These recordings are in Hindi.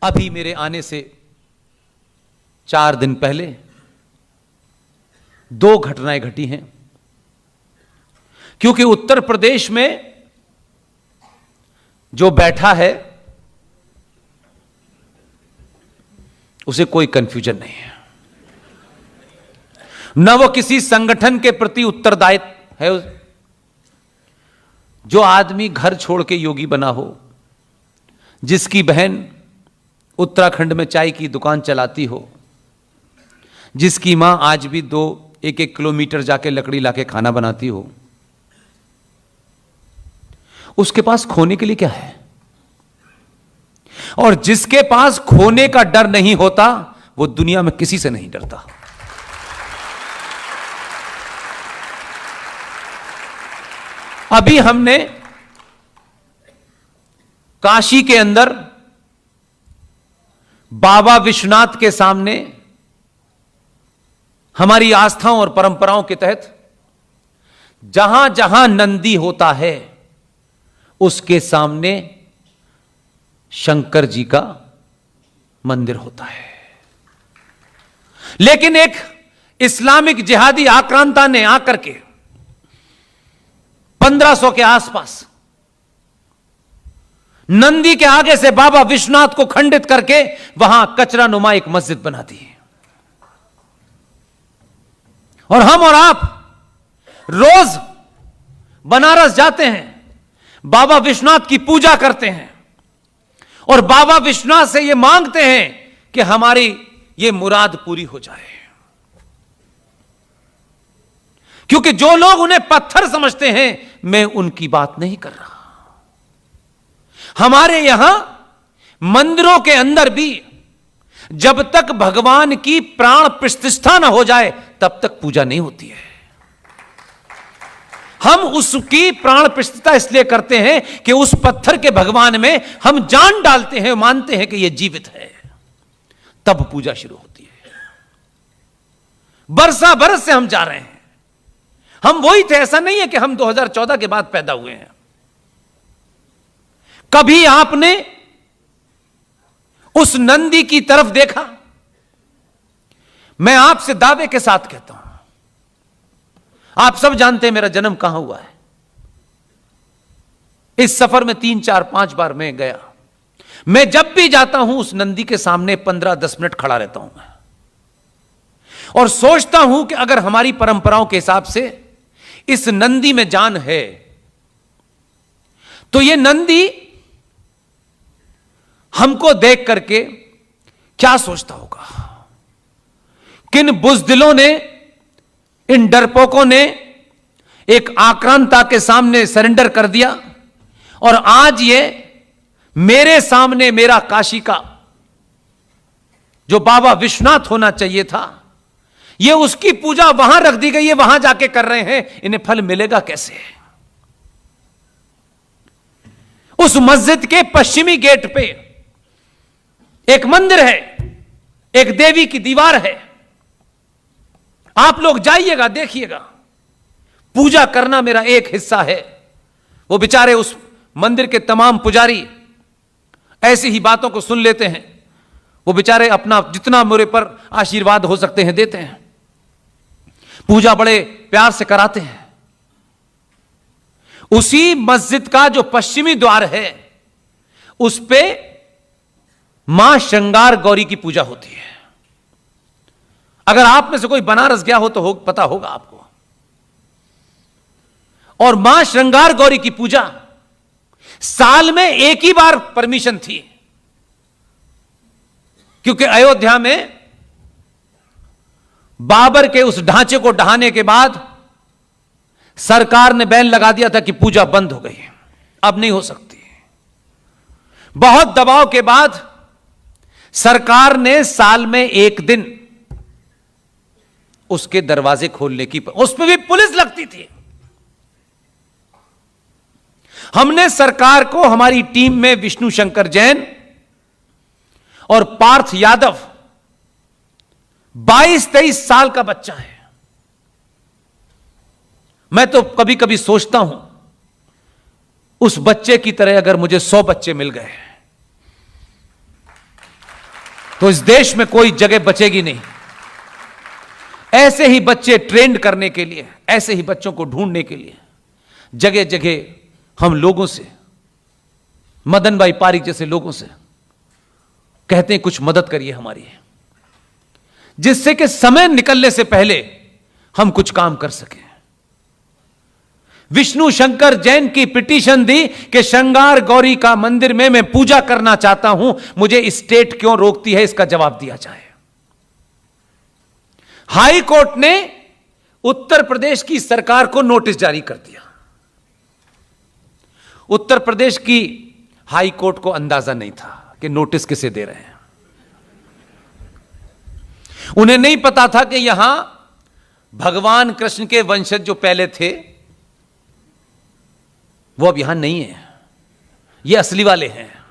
अभी मेरे आने से 4 दिन पहले 2 घटनाएं घटी हैं, क्योंकि उत्तर प्रदेश में जो बैठा है उसे कोई कंफ्यूजन नहीं है, न वो किसी संगठन के प्रति उत्तरदायित्व है। जो आदमी घर छोड़ के योगी बना हो, जिसकी बहन उत्तराखंड में चाय की दुकान चलाती हो, जिसकी मां आज भी 1-1 किलोमीटर जाके लकड़ी लाके खाना बनाती हो, उसके पास खोने के लिए क्या है? और जिसके पास खोने का डर नहीं होता वो दुनिया में किसी से नहीं डरता। अभी हमने काशी के अंदर बाबा विश्वनाथ के सामने हमारी आस्थाओं और परंपराओं के तहत जहां जहां नंदी होता है उसके सामने शंकर जी का मंदिर होता है। लेकिन एक इस्लामिक जिहादी आक्रांता ने आकर के 1500 के आसपास नंदी के आगे से बाबा विश्वनाथ को खंडित करके वहां कचरा नुमा एक मस्जिद बना दी। और हम और आप रोज बनारस जाते हैं, बाबा विश्वनाथ की पूजा करते हैं और बाबा विश्वनाथ से यह मांगते हैं कि हमारी यह मुराद पूरी हो जाए। क्योंकि जो लोग उन्हें पत्थर समझते हैं, मैं उनकी बात नहीं कर रहा। हमारे यहां मंदिरों के अंदर भी जब तक भगवान की प्राण प्रतिष्ठा न हो जाए तब तक पूजा नहीं होती है। हम उसकी प्राण प्रतिष्ठा इसलिए करते हैं कि उस पत्थर के भगवान में हम जान डालते हैं, मानते हैं कि यह जीवित है, तब पूजा शुरू होती है। बरसा बरस से हम जा रहे हैं, हम वही थे। ऐसा नहीं है कि हम 2014 के बाद पैदा हुए हैं। कभी आपने उस नंदी की तरफ देखा? मैं आपसे दावे के साथ कहता हूं, आप सब जानते हैं मेरा जन्म कहां हुआ है। इस सफर में 3, 4, 5 बार मैं गया। मैं जब भी जाता हूं उस नंदी के सामने 15-10 मिनट खड़ा रहता हूं मैं, और सोचता हूं कि अगर हमारी परंपराओं के हिसाब से इस नंदी में जान है तो यह नंदी हमको देख करके क्या सोचता होगा। किन बुज़दिलों ने, इन डरपोकों ने एक आक्रांता के सामने सरेंडर कर दिया और आज ये मेरे सामने मेरा काशी का जो बाबा विश्वनाथ होना चाहिए था, ये उसकी पूजा वहां रख दी गई है, वहां जाके कर रहे हैं। इन्हें फल मिलेगा कैसे? उस मस्जिद के पश्चिमी गेट पे एक मंदिर है, एक देवी की दीवार है। आप लोग जाइएगा, देखिएगा। पूजा करना मेरा एक हिस्सा है। वो बेचारे उस मंदिर के तमाम पुजारी ऐसी ही बातों को सुन लेते हैं। वो बेचारे अपना जितना मेरे पर आशीर्वाद हो सकते हैं देते हैं, पूजा बड़े प्यार से कराते हैं। उसी मस्जिद का जो पश्चिमी द्वार है उस पे मां श्रृंगार गौरी की पूजा होती है। अगर आप में से कोई बनारस गया हो तो पता होगा आपको। और मां श्रृंगार गौरी की पूजा साल में एक ही बार परमिशन थी, क्योंकि अयोध्या में बाबर के उस ढांचे को ढहाने के बाद सरकार ने बैन लगा दिया था कि पूजा बंद हो गई, अब नहीं हो सकती। बहुत दबाव के बाद सरकार ने साल में एक दिन उसके दरवाजे खोलने की, उस पर भी पुलिस लगती थी। हमने सरकार को, हमारी टीम में विष्णु शंकर जैन और पार्थ यादव, 22-23 साल का बच्चा है। मैं तो कभी कभी सोचता हूं उस बच्चे की तरह अगर मुझे 100 बच्चे मिल गए तो इस देश में कोई जगह बचेगी नहीं। ऐसे ही बच्चे ट्रेंड करने के लिए, ऐसे ही बच्चों को ढूंढने के लिए जगह जगह हम लोगों से, मदन भाई पारिक जैसे लोगों से कहते हैं कुछ मदद करिए हमारी, जिससे कि समय निकलने से पहले हम कुछ काम कर सकें। विष्णु शंकर जैन की पिटीशन दी कि श्रृंगार गौरी का मंदिर में मैं पूजा करना चाहता हूं, मुझे स्टेट क्यों रोकती है, इसका जवाब दिया जाए। हाई कोर्ट ने उत्तर प्रदेश की सरकार को नोटिस जारी कर दिया। उत्तर प्रदेश की हाई कोर्ट को अंदाजा नहीं था कि नोटिस किसे दे रहे हैं। उन्हें नहीं पता था कि यहां भगवान कृष्ण के वंशज जो पहले थे वो अब यहां नहीं है, ये असली वाले हैं,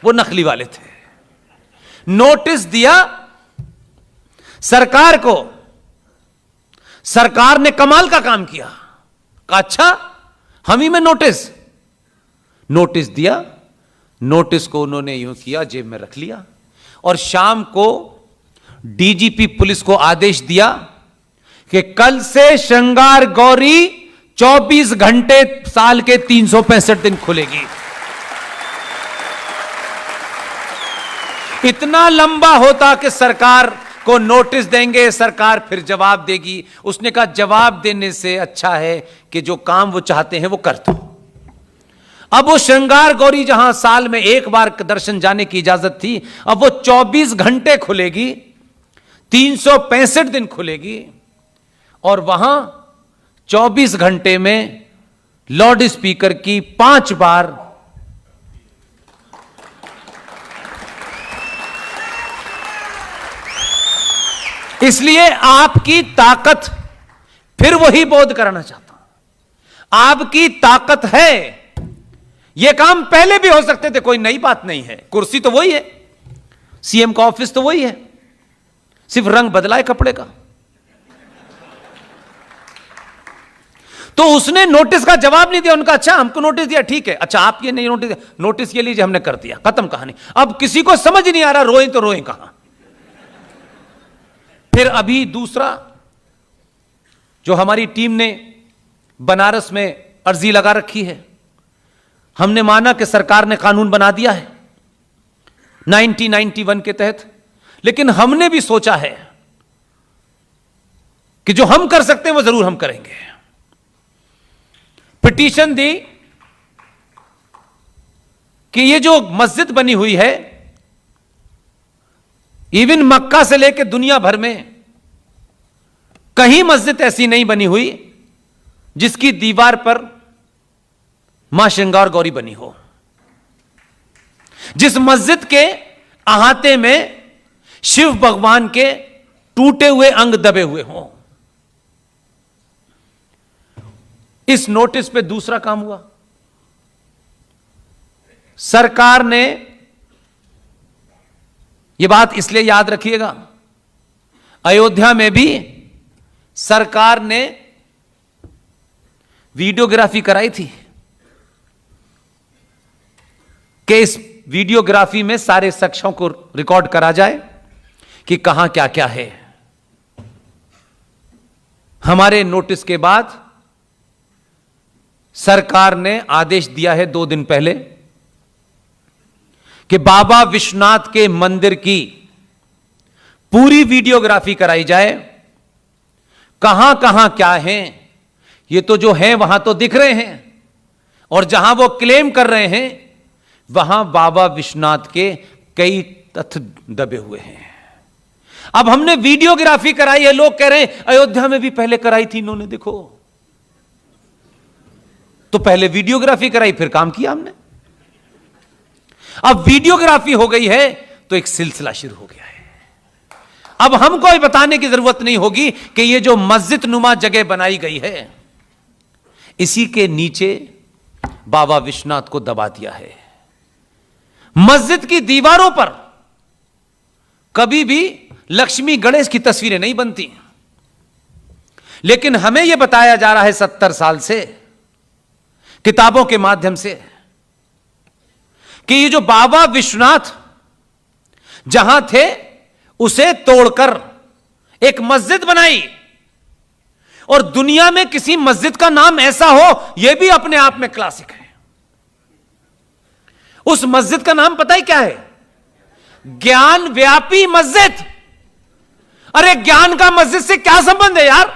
वो नकली वाले थे। नोटिस दिया सरकार को, सरकार ने कमाल का काम किया, कहा अच्छा हम ही में नोटिस दिया। नोटिस को उन्होंने यूं किया, जेब में रख लिया, और शाम को डीजीपी पुलिस को आदेश दिया कि कल से श्रृंगार गौरी 24 घंटे साल के 365 दिन खुलेगी। इतना लंबा होता कि सरकार को नोटिस देंगे, सरकार फिर जवाब देगी। उसने कहा जवाब देने से अच्छा है कि जो काम वो चाहते हैं वो कर दो। अब वो श्रृंगार गौरी जहां साल में एक बार दर्शन जाने की इजाजत थी, अब वो 24 घंटे खुलेगी, 365 दिन खुलेगी, और वहां 24 घंटे में लाउड स्पीकर की 5 बार इसलिए आपकी ताकत, फिर वही बोध कराना चाहता हूं, आपकी ताकत है। यह काम पहले भी हो सकते थे, कोई नई बात नहीं है। कुर्सी तो वही है, सीएम का ऑफिस तो वही है, सिर्फ रंग बदला है कपड़े का। तो उसने नोटिस का जवाब नहीं दिया। उनका अच्छा हमको नोटिस दिया, ठीक है, अच्छा आप ये नहीं नोटिस दिया, नोटिस ये लीजिए हमने कर दिया, खत्म कहानी। अब किसी को समझ नहीं आ रहा रोए तो रोए कहां। फिर अभी दूसरा, जो हमारी टीम ने बनारस में अर्जी लगा रखी है, हमने माना कि सरकार ने कानून बना दिया है 1991 के तहत, लेकिन हमने भी सोचा है कि जो हम कर सकते हैं वो जरूर हम करेंगे। पिटीशन दी कि ये जो मस्जिद बनी हुई है, इवन मक्का से लेकर दुनिया भर में कहीं मस्जिद ऐसी नहीं बनी हुई जिसकी दीवार पर मां श्रृंगार गौरी बनी हो, जिस मस्जिद के अहाते में शिव भगवान के टूटे हुए अंग दबे हुए हों। इस नोटिस पे दूसरा काम हुआ, सरकार ने, यह बात इसलिए याद रखिएगा, अयोध्या में भी सरकार ने वीडियोग्राफी कराई थी कि इस वीडियोग्राफी में सारे शख्सों को रिकॉर्ड करा जाए कि कहां क्या क्या है। हमारे नोटिस के बाद सरकार ने आदेश दिया है 2 दिन पहले कि बाबा विश्वनाथ के मंदिर की पूरी वीडियोग्राफी कराई जाए। कहां कहां क्या है, ये तो जो है वहां तो दिख रहे हैं, और जहां वो क्लेम कर रहे हैं वहां बाबा विश्वनाथ के कई तथ्य दबे हुए हैं। अब हमने वीडियोग्राफी कराई है, लोग कह रहे हैं अयोध्या में भी पहले कराई थी इन्होंने, देखो तो पहले वीडियोग्राफी कराई फिर काम किया हमने। अब वीडियोग्राफी हो गई है तो एक सिलसिला शुरू हो गया है। अब हमको ये बताने की जरूरत नहीं होगी कि ये जो मस्जिद नुमा जगह बनाई गई है, इसी के नीचे बाबा विश्वनाथ को दबा दिया है। मस्जिद की दीवारों पर कभी भी लक्ष्मी गणेश की तस्वीरें नहीं बनती, लेकिन हमें यह बताया जा रहा है 70 साल से किताबों के माध्यम से कि ये जो बाबा विश्वनाथ जहां थे उसे तोड़कर एक मस्जिद बनाई। और दुनिया में किसी मस्जिद का नाम ऐसा हो, यह भी अपने आप में क्लासिक है। उस मस्जिद का नाम पता है क्या है? ज्ञान व्यापी मस्जिद। अरे ज्ञान का मस्जिद से क्या संबंध है यार?